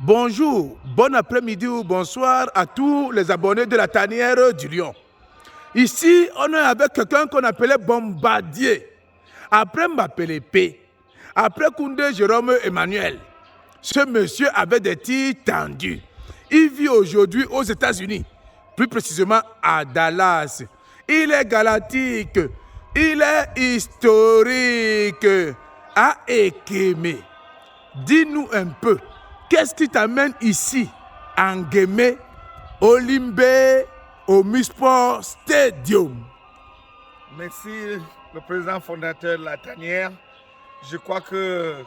Bonjour, bon après-midi ou bonsoir à tous les abonnés de la tanière du Lion. Ici, on est avec quelqu'un qu'on appelait Bombardier. Après Mbappé P, après Koundé Jérôme Emmanuel, ce monsieur avait des tirs tendus. Il vit aujourd'hui aux États-Unis, plus précisément à Dallas. Il est galactique, il est historique. À Ekeme, dis-nous un peu, qu'est-ce qui t'amène ici, en Guémé, au Limbé, au Misport Stadium? Merci, le président fondateur de la tanière. Je crois que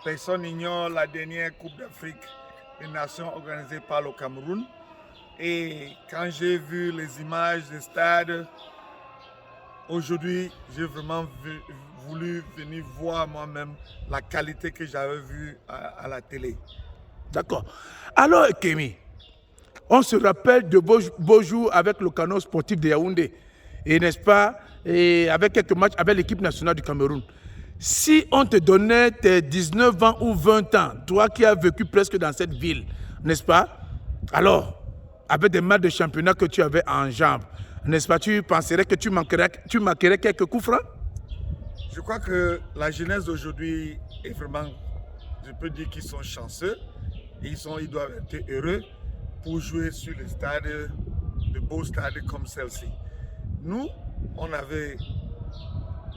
personne n'ignore la dernière Coupe d'Afrique des Nations organisée par le Cameroun. Et quand j'ai vu les images des stades, aujourd'hui, j'ai vraiment voulu venir voir moi-même la qualité que j'avais vue à la télé. D'accord. Alors, Kémy, on se rappelle de beaux jours avec le Canon sportif de Yaoundé, et n'est-ce pas, et avec quelques matchs avec l'équipe nationale du Cameroun. Si on te donnait tes 19 ans ou 20 ans, toi qui as vécu presque dans cette ville, n'est-ce pas? Alors, avec des matchs de championnat que tu avais en jambes, n'est-ce pas, tu penserais que tu manquerais quelques coups francs? Je crois que la jeunesse d'aujourd'hui est vraiment, je peux dire qu'ils sont chanceux. Et ils doivent être heureux pour jouer sur les stades, de beaux stades comme celle-ci. Nous, on avait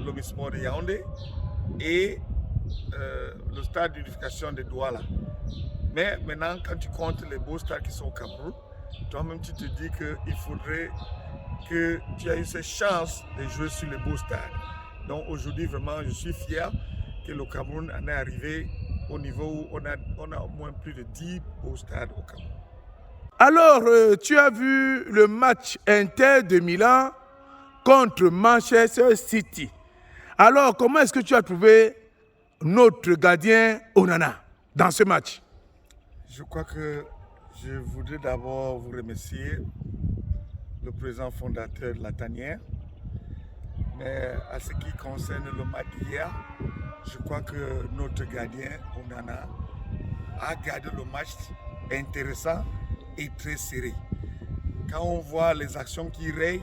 l'Obisport de Yaoundé et le stade d'unification de Douala. Mais maintenant, quand tu comptes les beaux stades qui sont au Cameroun, toi-même tu te dis qu'il faudrait que tu aies eu cette chance de jouer sur les beaux stades. Donc aujourd'hui, vraiment, je suis fier que le Cameroun en est arrivé au niveau où on a au moins plus de 10 beaux stades au Cameroun. Alors, tu as vu le match Inter de Milan contre Manchester City. Alors, comment est-ce que tu as trouvé notre gardien Onana dans ce match? Je crois que je voudrais d'abord vous remercier, le président fondateur de la tanière. Mais à ce qui concerne le match d'hier, je crois que notre gardien Onana a gardé le match intéressant et très serré. Quand on voit les actions qui rayent,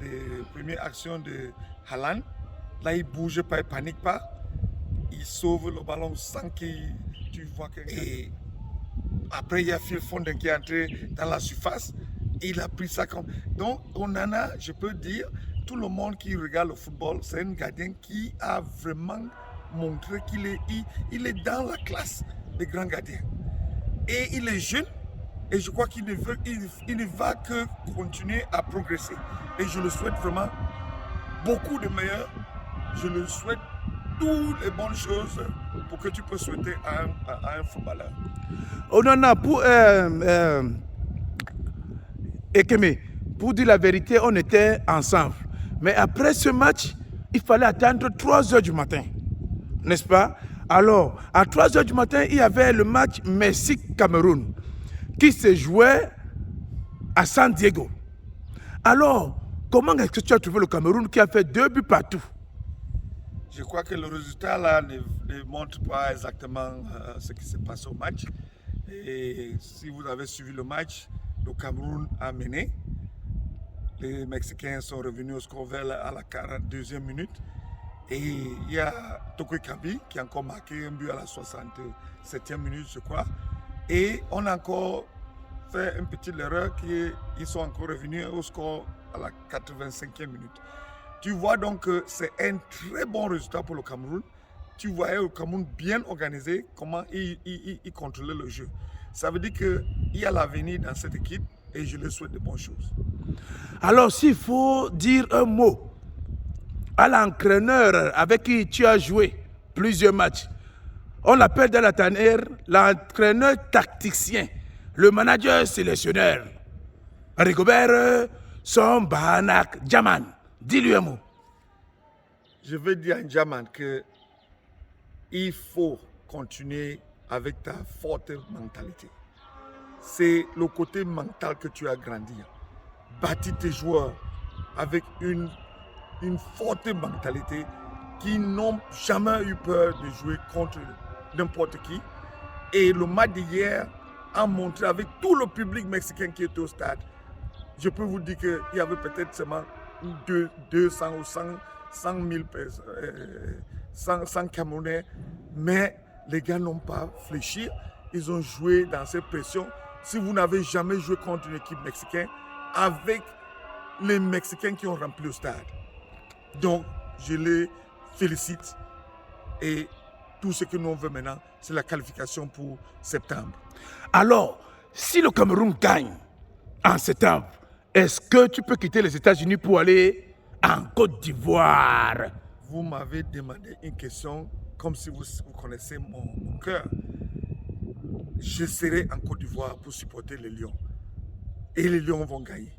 les premières actions de Haaland, là il ne bouge pas, il ne panique pas, il sauve le ballon sans que tu vois que... Et après il y a Phil Foden qui est entré dans la surface, et il a pris ça comme... Donc Onana, je peux dire, tout le monde qui regarde le football, c'est un gardien qui a vraiment montré qu'il est dans la classe des grands gardiens. Et il est jeune, et je crois qu'il ne va que continuer à progresser. Et je le souhaite vraiment beaucoup de meilleur. Je le souhaite toutes les bonnes choses pour que tu peux souhaiter à un footballeur. Onana, Ekeme, pour dire la vérité, on était ensemble. Mais après ce match, il fallait attendre 3 heures du matin, n'est-ce pas? Alors, à 3 heures du matin, il y avait le match Mexique-Cameroun qui se jouait à San Diego. Alors, comment est-ce que tu as trouvé le Cameroun qui a fait 2 buts partout? Je crois que le résultat là ne montre pas exactement ce qui s'est passé au match. Et si vous avez suivi le match, le Cameroun a mené. Les Mexicains sont revenus au score à la 42e minute. Et il y a Toko Kabi qui a encore marqué un but à la 67e minute, je crois. Et on a encore fait une petite erreur qu'ils sont encore revenus au score à la 85e minute. Tu vois donc que c'est un très bon résultat pour le Cameroun. Tu voyais le Cameroun bien organisé, comment il contrôlait le jeu. Ça veut dire qu'il y a l'avenir dans cette équipe et je leur souhaite de bonnes choses. Alors, s'il faut dire un mot à l'entraîneur avec qui tu as joué plusieurs matchs, on l'appelle dans la tanière l'entraîneur tacticien, le manager sélectionneur. Rigobert Sombanak Djaman, dis-lui un mot. Je veux dire à Djaman qu'il faut continuer avec ta forte mentalité. C'est le côté mental que tu as grandi. Bâtir tes joueurs avec une forte mentalité qui n'ont jamais eu peur de jouer contre n'importe qui. Et le match d'hier a montré avec tout le public mexicain qui était au stade. Je peux vous dire qu'il y avait peut-être seulement 200 ou 100 000 personnes, 100 Camerounais, mais les gars n'ont pas fléchi. Ils ont joué dans cette pression. Si vous n'avez jamais joué contre une équipe mexicaine, avec les Mexicains qui ont rempli le stade. Donc, je les félicite. Et tout ce que nous veut maintenant, c'est la qualification pour septembre. Alors, si le Cameroun gagne en septembre, est-ce que tu peux quitter les États-Unis pour aller en Côte d'Ivoire? Vous m'avez demandé une question comme si vous connaissez mon cœur. Je serai en Côte d'Ivoire pour supporter les Lions. Et les Lions vont gagner.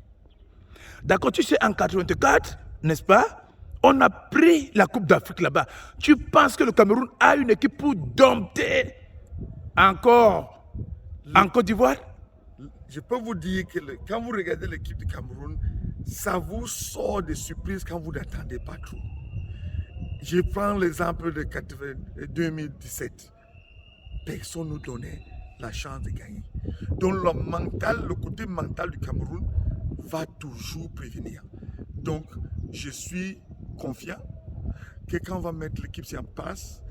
D'accord, tu sais, en 84, n'est-ce pas? On a pris la Coupe d'Afrique là-bas. Tu penses que le Cameroun a une équipe pour dompter encore en Côte d'Ivoire? Je peux vous dire que quand vous regardez l'équipe du Cameroun, ça vous sort des surprises quand vous n'attendez pas trop. Je prends l'exemple de 2017. Personne ne nous donnait la chance de gagner. Donc le côté mental du Cameroun va toujours prévenir. Donc je suis confiant que quand on va mettre l'équipe en place,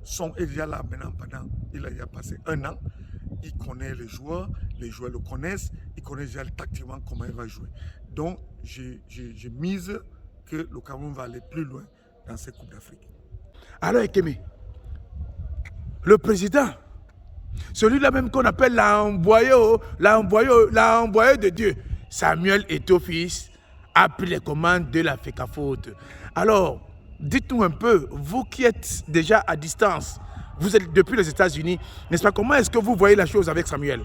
Son est déjà là maintenant il a déjà passé 1 an. Il connaît les joueurs le connaissent, il connaît déjà tactiquement comment il va jouer. Donc je mise que le Cameroun va aller plus loin dans cette Coupe d'Afrique. Alors Ekeme, le président, celui-là même qu'on appelle l'envoyé de Dieu, Samuel Eto'o-Fils, a pris les commandes de la FECAFOOT. Alors, dites-nous un peu, vous qui êtes déjà à distance, vous êtes depuis les États-Unis, n'est-ce pas? Comment est-ce que vous voyez la chose avec Samuel?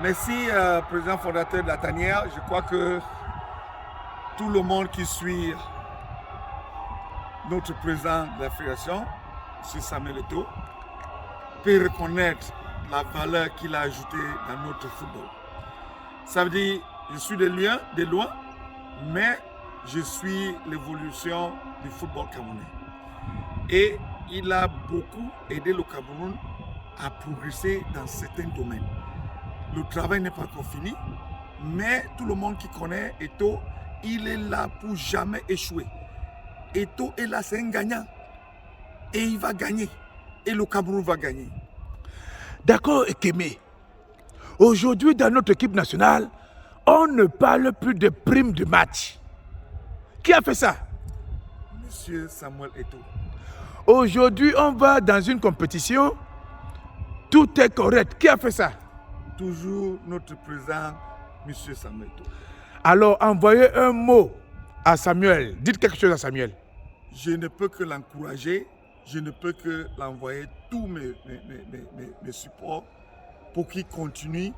Merci, président fondateur de la tanière. Je crois que tout le monde qui suit notre président de la fédération, M. Samuel Eto'o, peut reconnaître la valeur qu'il a ajoutée dans notre football. Ça veut dire, je suis de loin, mais je suis l'évolution du football camerounais. Et il a beaucoup aidé le Cameroun à progresser dans certains domaines. Le travail n'est pas encore fini, mais tout le monde qui connaît Eto'o, il est là pour jamais échouer. Eto'o est là, c'est un gagnant. Et il va gagner. Et le Cameroun va gagner. D'accord, Ekeme. Aujourd'hui, dans notre équipe nationale, on ne parle plus de primes de match. Qui a fait ça? Monsieur Samuel Eto'o. Aujourd'hui, on va dans une compétition, tout est correct. Qui a fait ça? Toujours notre président, Monsieur Samuel Eto'o. Alors, envoyez un mot à Samuel. Dites quelque chose à Samuel. Je ne peux que l'encourager, je ne peux que l'envoyer tous mes supports pour qu'il continue,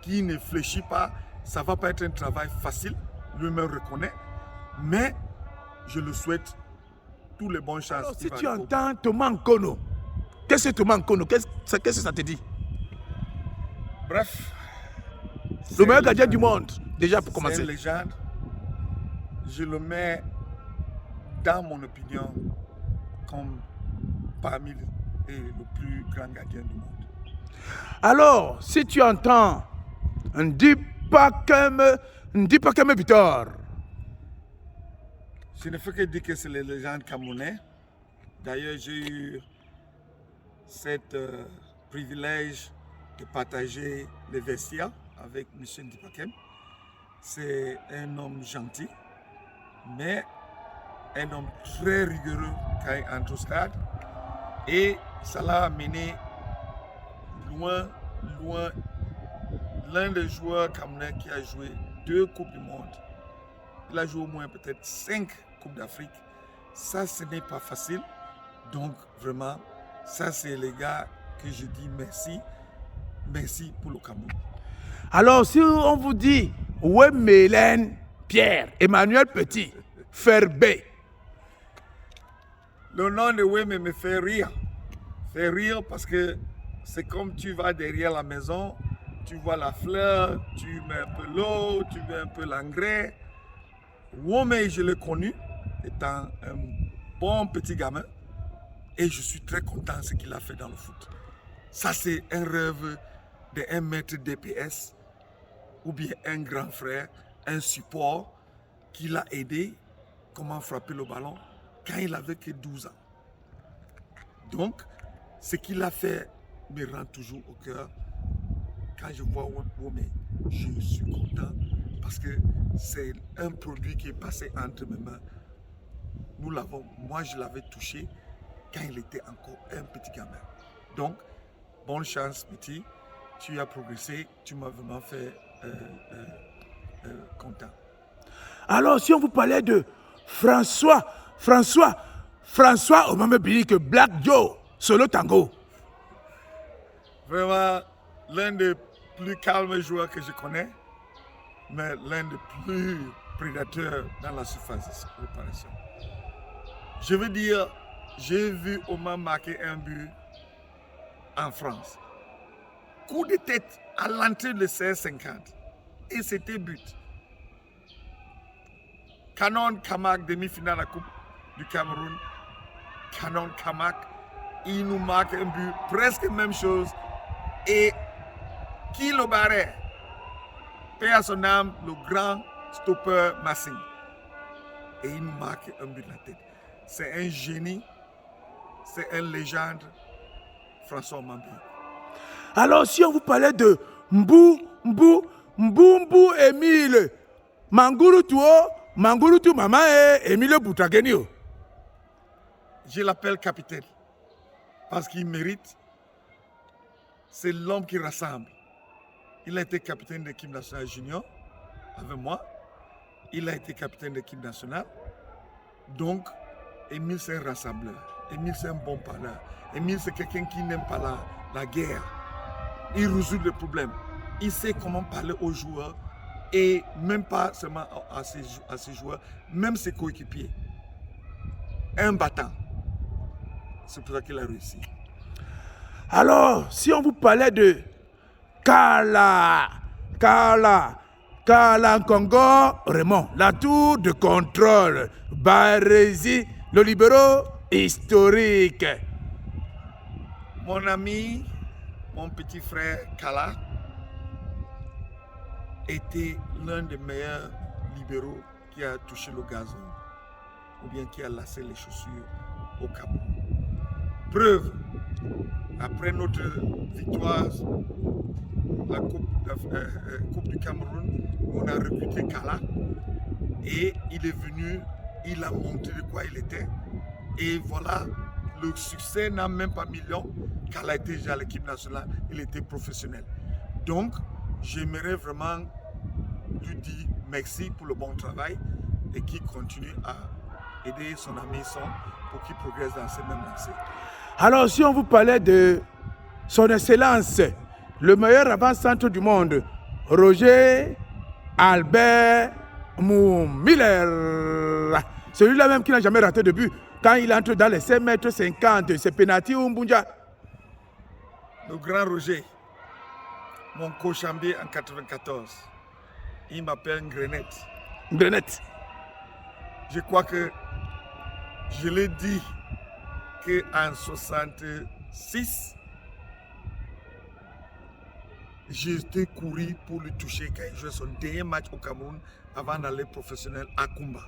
qu'il ne fléchit pas. Ça ne va pas être un travail facile, lui-même reconnaît, mais je le souhaite tous les bonnes chances. Alors, si tu entends Thomas Nkono, qu'est-ce que Thomas Nkono, qu'est-ce que ça te dit? Bref, le meilleur gardien du monde, déjà pour commencer. C'est une légende. Je le mets, dans mon opinion, comme parmi les plus grands gardiens du monde. Alors, si tu entends Ndipakeme Victor, je ne fais que dire que c'est les légendes camerounais. D'ailleurs, j'ai eu ce privilège de partager les vestiaires avec M. Ndipakem. C'est un homme gentil, mais un homme très rigoureux quand il entre au stade. Et ça l'a amené loin. L'un des joueurs camerounais qui a joué 2 Coupes du Monde. Il a joué au moins peut-être 5 Coupes d'Afrique. Ça, ce n'est pas facile. Donc, vraiment, ça, c'est les gars que je dis merci. Merci pour le Cameroun. Alors, si on vous dit Wemelen Pierre, Emmanuel Petit, Ferbé. Le nom de Weme me fait rire. Fait rire parce que c'est comme tu vas derrière la maison, tu vois la fleur, tu mets un peu l'eau, tu mets un peu l'engrais. Wome, je l'ai connu étant un bon petit gamin et je suis très content de ce qu'il a fait dans le foot. Ça, c'est un rêve d'un maître DPS ou bien un grand frère, un support qui l'a aidé comment frapper le ballon quand il avait que 12 ans. Donc, ce qu'il a fait me rend toujours au cœur. Quand je vois Wome, je suis content parce que c'est un produit qui est passé entre mes mains. Moi je l'avais touché quand il était encore un petit gamin. Donc, bonne chance petit, tu as progressé, tu m'as vraiment fait content. Alors, si on vous parlait de François Omame Bilik, Black Joe, solo tango. Vraiment, l'un des plus calmes joueurs que je connais, mais l'un des plus prédateurs dans la surface de réparation. Je veux dire, j'ai vu Omar marquer un but en France. Coup de tête à l'entrée de 16-50. Et c'était but. Canon Kamak, demi-finale à la Coupe du Cameroun. Canon Kamak, il nous marque un but, presque même chose. Et qui le barrait? Paix à son âme, le grand stopper Massing. Et il nous marque un but de la tête. C'est un génie, c'est une légende, François Mambi. Alors, si on vous parlait de Mbou Émile, Mangurutu Maman et Émile Boutagenio. Je l'appelle capitaine parce qu'il mérite. C'est l'homme qui rassemble. Il a été capitaine de l'équipe nationale junior avec moi. Il a été capitaine de l'équipe nationale. Donc, Émile, c'est un rassembleur. Émile, c'est un bon parleur. Émile, c'est quelqu'un qui n'aime pas la guerre. Il résout les problèmes. Il sait comment parler aux joueurs et même pas seulement à ses joueurs, même ses coéquipiers. Un battant. C'est pour ça qu'il a réussi. Alors, si on vous parlait de Kala Congo, Raymond, la tour de contrôle, Barési, le libéraux historique. Mon ami, mon petit frère Kala, était l'un des meilleurs libéraux qui a touché le gazon ou bien qui a lassé les chaussures au Cameroun. Preuve, après notre victoire, la Coupe du Cameroun, on a recruté Kala et il est venu, il a montré de quoi il était. Et voilà, le succès n'a même pas mis long. Kala était déjà à l'équipe nationale, il était professionnel. Donc, j'aimerais vraiment lui dire merci pour le bon travail et qu'il continue à aider son ami Son pour qu'il progresse dans ces mêmes lancers. Alors, si on vous parlait de son excellence, le meilleur avant-centre du monde, Roger Albert Miller, celui-là même qui n'a jamais raté de but, quand il entre dans les 5,50 m, c'est penalty ou Mbunja. Le grand Roger, mon co-chambier en 94, il m'appelle Grenette. Grenette. Je crois que je l'ai dit qu'en 66, j'étais couru pour le toucher quand il jouait son dernier match au Cameroun avant d'aller professionnel à Kumba.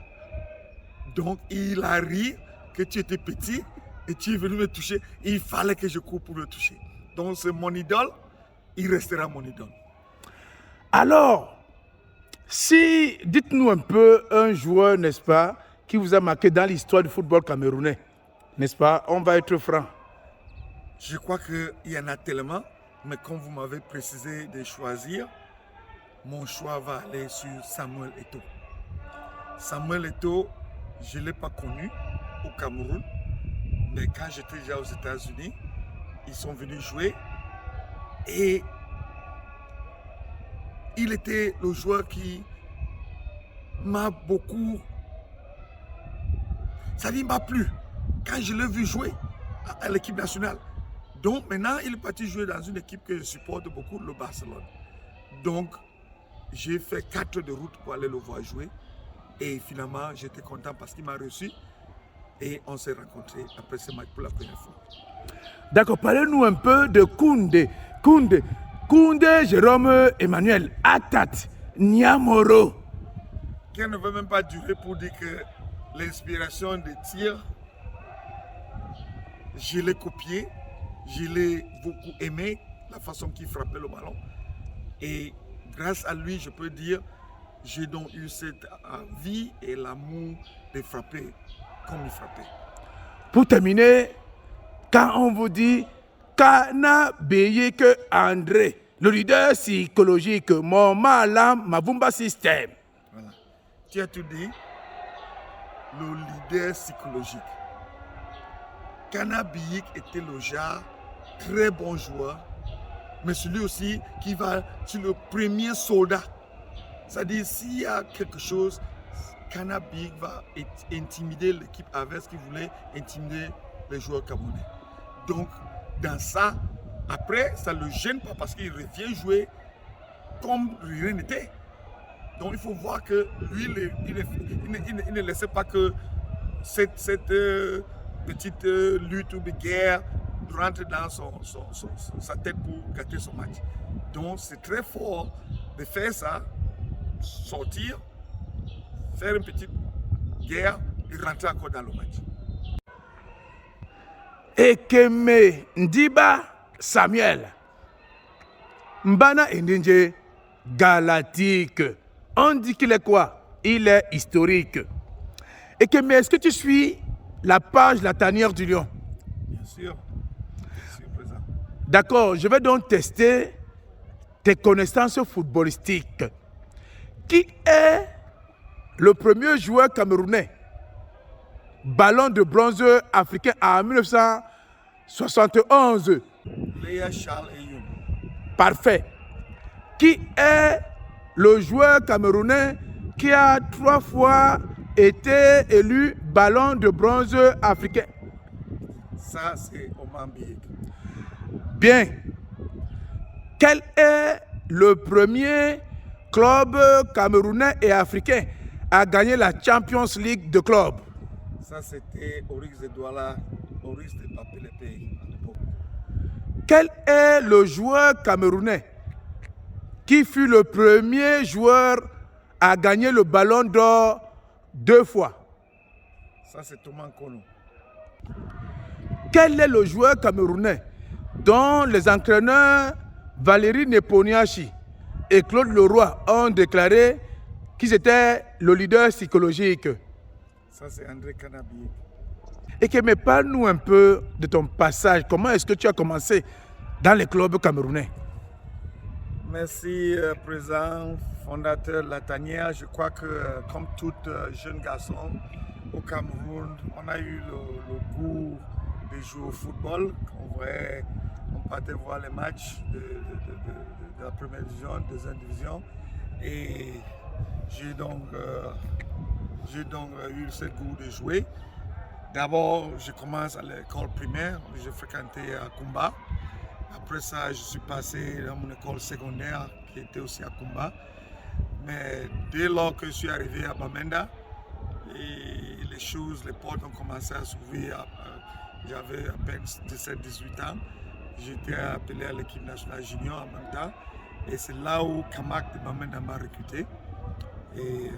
Donc il a ri que tu étais petit et tu es venu me toucher. Il fallait que je cours pour le toucher. Donc c'est mon idole, il restera mon idole. Alors, dites-nous un peu un joueur, n'est-ce pas, qui vous a marqué dans l'histoire du football camerounais, n'est-ce pas? On va être franc. Je crois qu'il y en a tellement, mais comme vous m'avez précisé de choisir, mon choix va aller sur Samuel Eto'o. Samuel Eto'o, je ne l'ai pas connu au Cameroun, mais quand j'étais déjà aux États-Unis, ils sont venus jouer et il était le joueur qui m'a beaucoup... Ça ne m'a plu quand je l'ai vu jouer à l'équipe nationale. Donc maintenant, il est parti jouer dans une équipe que je supporte beaucoup, le Barcelone. Donc, j'ai fait 4 heures de route pour aller le voir jouer. Et finalement, j'étais content parce qu'il m'a reçu. Et on s'est rencontrés après ce match pour la première fois. D'accord, parlez-nous un peu de Koundé Jérôme Emmanuel, Atat, Niamoro. Qui ne veut même pas durer pour dire que l'inspiration des tirs, je l'ai copié, je l'ai beaucoup aimé, la façon qu'il frappait le ballon. Et grâce à lui, je peux dire, j'ai donc eu cette envie et l'amour de frapper comme il frappait. Pour terminer, quand on vous dit Kana Beyeke André, le leader psychologique, mon malam Mavumba System. Voilà. Tu as tout dit, le leader psychologique. Kana Beyeke était le genre très bon joueur, mais celui aussi qui va sur le premier soldat. C'est-à-dire, s'il y a quelque chose, Kana Beyeke va intimider l'équipe adverse qui voulait intimider les joueurs camerounais. Donc, dans ça, après, ça ne le gêne pas parce qu'il revient jouer comme rien n'était. Donc, il faut voir que lui, il ne laissait pas que cette petite lutte ou de guerre rentre dans sa tête pour gâter son match. Donc, c'est très fort de faire ça, sortir, faire une petite guerre et rentrer encore dans le match. Ekeme Ndiba Samuel, Mbana Ndinje Galactique. On dit qu'il est quoi? Il est historique. Ekeme, est-ce que tu suis la page La Tanière du Lion? Bien sûr, présent. D'accord, je vais donc tester tes connaissances footballistiques. Qui est le premier joueur camerounais ballon de bronze africain en 1971? Léa Charles Eyoum. Parfait. Qui est le joueur camerounais qui a 3 fois été élu ballon de bronze africain? Ça, c'est Oman Beyeke. Bien. Quel est le premier club camerounais et africain à gagner la Champions League de club? Ça, c'était Oryx de Douala, Oryx de Papelepé à l'époque. Quel est le joueur camerounais qui fut le premier joueur à gagner le ballon d'or 2 fois? Ça, c'est Thomas Kono. Quel est le joueur camerounais dont les entraîneurs Valérie Neponiachi et Claude Leroy ont déclaré qu'ils étaient le leader psychologique? Ça, c'est André Kana Beyeke. Et que mais parle-nous un peu de ton passage. Comment est-ce que tu as commencé dans les clubs camerounais? Merci, président, fondateur de la Tanière. Je crois que, comme tout jeune garçon au Cameroun, on a eu le goût de jouer au football. On partait voir les matchs de la première division, deuxième division. Et j'ai donc eu ce goût de jouer. D'abord, je commence à l'école primaire, j'ai fréquenté à Kumba. Après ça, je suis passé dans mon école secondaire qui était aussi à Kumba. Mais dès lors que je suis arrivé à Bamenda, et les portes ont commencé à s'ouvrir. J'avais à peine 17-18 ans. J'étais appelé à l'équipe nationale junior en même temps. Et c'est là où Kamak de Bamenda m'a recruté. Et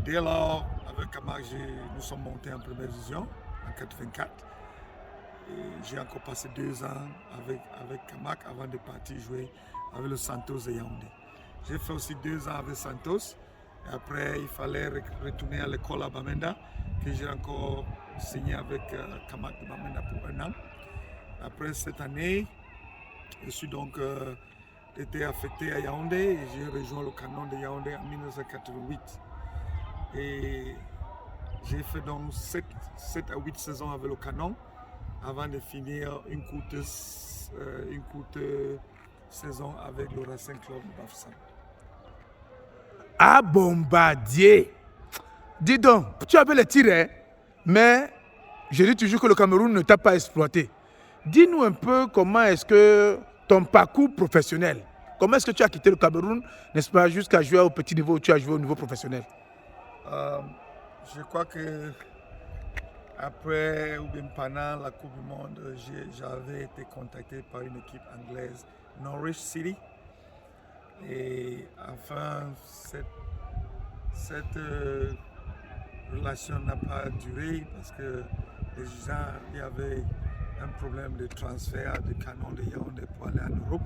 dès lors, avec Kamak, nous sommes montés en première division en 1984. J'ai encore passé 2 ans avec Kamak avant de partir jouer avec le Santos de Yaoundé. J'ai fait aussi 2 ans avec Santos. Et après, il fallait retourner à l'école à Bamenda, que j'ai encore signé avec Kamak de Bamenda pour 1 an. Après cette année, je suis donc été affecté à Yaoundé et j'ai rejoint le canon de Yaoundé en 1988. Et j'ai fait donc 7 à 8 saisons avec le canon avant de finir une courte saison avec le Racing Club de Bafoussam. À Bombardier. Dis donc, tu avais les tirs, mais je dis toujours que le Cameroun ne t'a pas exploité. Dis-nous un peu comment est-ce que ton parcours professionnel, comment est-ce que tu as quitté le Cameroun, n'est-ce pas, jusqu'à jouer au petit niveau où tu as joué au niveau professionnel? Je crois que Après ou bien pendant la Coupe du Monde, j'avais été contacté par une équipe anglaise, Norwich City. Et enfin, cette relation n'a pas duré parce que les gens, il y avait un problème de transfert de canon de Yaoundé pour aller en Europe.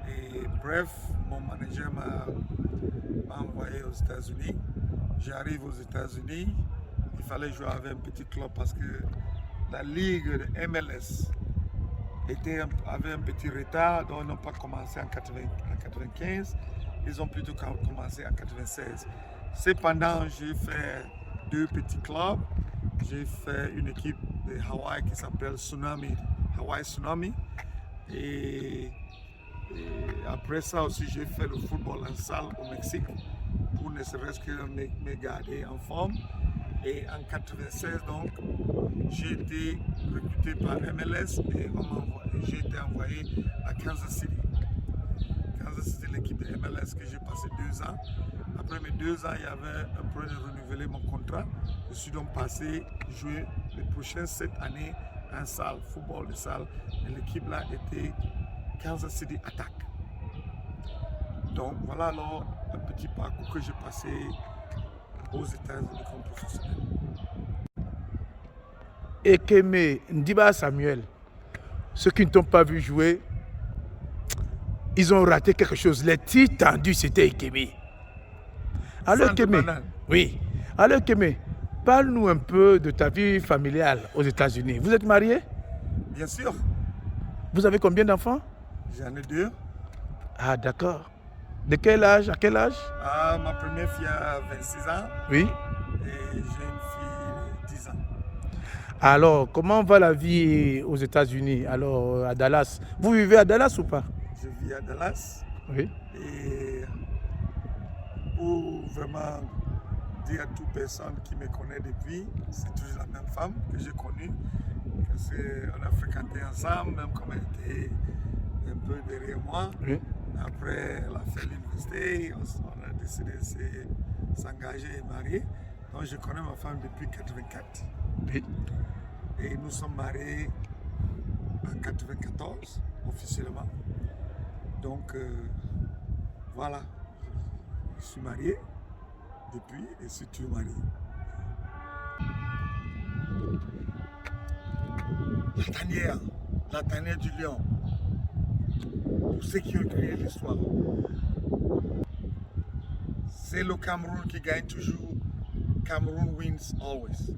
Et bref, mon manager m'a envoyé aux États-Unis. J'arrive aux États-Unis, il fallait jouer avec un petit club parce que la ligue de MLS avait un petit retard, donc ils n'ont pas commencé en 95, ils ont plutôt commencé en 96. Cependant, j'ai fait 2 petits clubs. J'ai fait une équipe de Hawaï qui s'appelle Hawaii Tsunami. Et après ça aussi, j'ai fait le football en salle au Mexique pour ne serait-ce que me garder en forme. Et en 96, donc, j'ai été recruté par MLS et j'ai été envoyé à Kansas City. Kansas City, l'équipe de MLS que j'ai passé 2 ans. Après mes 2 ans, il y avait un problème de renouveler mon contrat. Je suis donc passé jouer les prochaines 7 années en salle, football de salle. Et l'équipe là était Kansas City Attack. Donc voilà alors un petit parcours que j'ai passé aux États-Unis comme professionnel. Ekeme Ndiba Samuel, ceux qui ne t'ont pas vu jouer, ils ont raté quelque chose. Les tirs tendus, c'était Ekeme. Alors Ekeme, oui. Alors Ekeme, parle-nous un peu de ta vie familiale aux États-Unis. Vous êtes marié? Bien sûr. Vous avez combien d'enfants? J'en ai 2. Ah d'accord. De quel âge? À quel âge? Ma première fille a 26 ans. Oui. Et j'ai une fille de 10 ans. Alors, comment va la vie aux États-Unis, alors à Dallas? Vous vivez à Dallas ou pas? Je vis à Dallas. Oui. Et pour vraiment dire à toute personne qui me connaît depuis, c'est toujours la même femme que j'ai connue. On a fréquenté ensemble, même quand elle était un peu derrière moi. Oui. Après, elle a fait l'université, on a décidé de s'engager et marier. Donc, je connais ma femme depuis 1984. Oui. Et nous sommes mariés en 1994, officiellement. Donc, voilà. Je suis marié depuis et suis toujours marié. La tanière du lion. Pour ceux qui ont créé l'histoire, c'est le Cameroun qui gagne toujours. Cameroon wins always.